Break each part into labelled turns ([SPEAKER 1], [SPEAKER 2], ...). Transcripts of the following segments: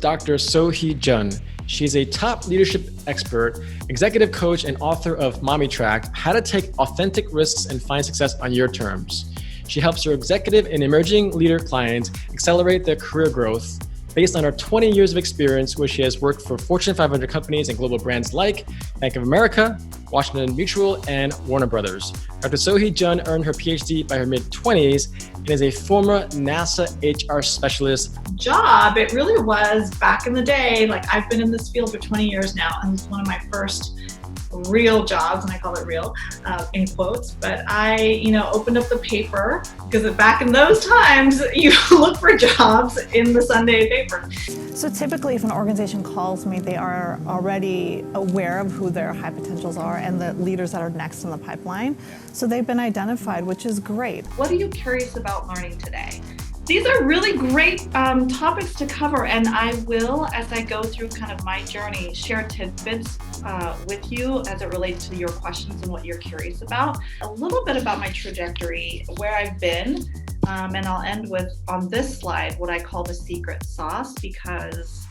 [SPEAKER 1] Dr. Sohee Jun. She's a top leadership expert, executive coach, and author of Mommy Track, How to Take Authentic Risks and Find Success on Your Terms. She helps her executive and emerging leader clients accelerate their career growth based on her 20 years of experience, where she has worked for Fortune 500 companies and global brands like Bank of America, Washington Mutual, and Warner Brothers. Dr. Sohee Jun earned her Ph.D. by her mid-20s and is a former NASA HR specialist.
[SPEAKER 2] It really was back in the day. Like, I've been in this field for 20 years now, and it's one of my first real jobs, and I call it real in quotes, but I opened up the paper, because back in those times you look for jobs in the Sunday paper.
[SPEAKER 3] So typically if an organization calls me, they are already aware of who their high potentials are and the leaders that are next in the pipeline. So they've been identified, which is great.
[SPEAKER 2] What are you curious about learning today? These are really great topics to cover, and I will, as I go through kind of my journey, share tidbits with you as it relates to your questions and what you're curious about. A little bit about my trajectory, where I've been, and I'll end with, on this slide, what I call the secret sauce, because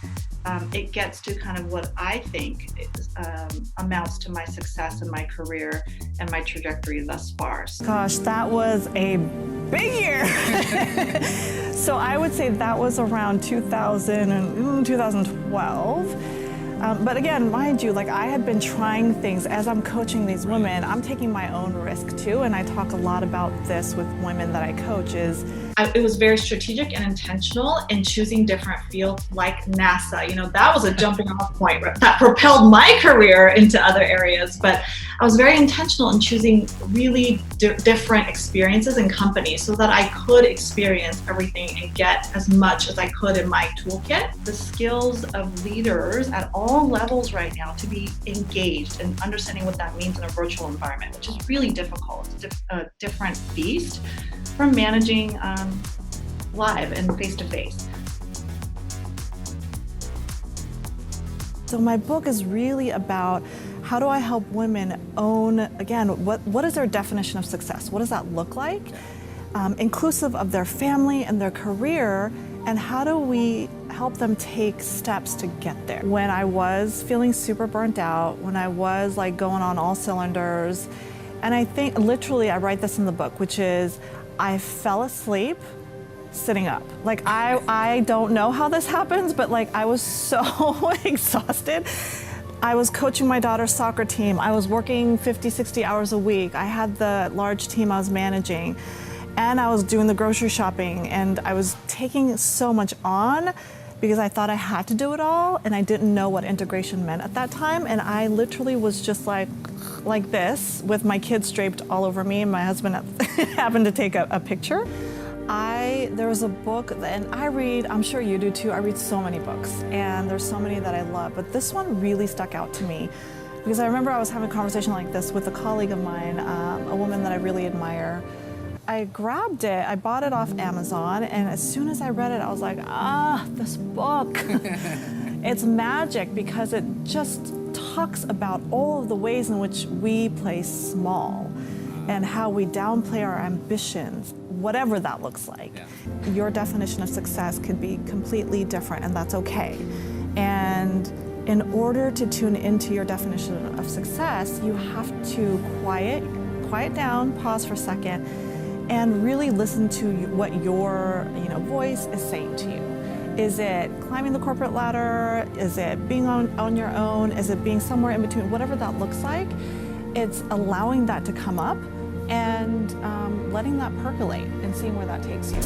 [SPEAKER 2] it gets to kind of what I think amounts to my success in my career and my trajectory thus far.
[SPEAKER 3] Gosh, that was a big year. So I would say that was around 2012. But again, mind you, like, I had been trying things. As I'm coaching these women, I'm taking my own risk too, and I talk a lot about this with women that I coach.
[SPEAKER 2] It was very strategic and intentional in choosing different fields like NASA. That was a jumping off point that propelled my career into other areas, but I was very intentional in choosing really different experiences and companies so that I could experience everything and get as much as I could in my toolkit. The skills of leaders at all levels right now to be engaged and understanding what that means in a virtual environment, which is really difficult. It's a different beast from managing live and face-to-face.
[SPEAKER 3] So my book is really about how do I help women own, again, what is their definition of success? What does that look like? Inclusive of their family and their career, and how do we help them take steps to get there? When I was feeling super burnt out, when I was like going on all cylinders, and I think literally I write this in the book, which is I fell asleep sitting up. Like, I don't know how this happens, but like, I was so exhausted. I was coaching my daughter's soccer team. I was working 50, 60 hours a week. I had the large team I was managing, and I was doing the grocery shopping, and I was taking so much on because I thought I had to do it all, and I didn't know what integration meant at that time. And I literally was just like this, with my kids draped all over me, and my husband happened to take a picture. There was a book, and I read, I'm sure you do too, I read so many books, and there's so many that I love, but this one really stuck out to me, because I remember I was having a conversation like this with a colleague of mine, a woman that I really admire. I grabbed it, I bought it off Amazon, and as soon as I read it, I was like, this book. It's magic, because it just talks about all of the ways in which we play small and how we downplay our ambitions, whatever that looks like. Yeah. Your definition of success could be completely different, and that's okay. And in order to tune into your definition of success, you have to quiet down, pause for a second, and really listen to what your voice is saying to you. Is it climbing the corporate ladder? Is it being on your own? Is it being somewhere in between? Whatever that looks like, it's allowing that to come up and letting that percolate and seeing where that takes you.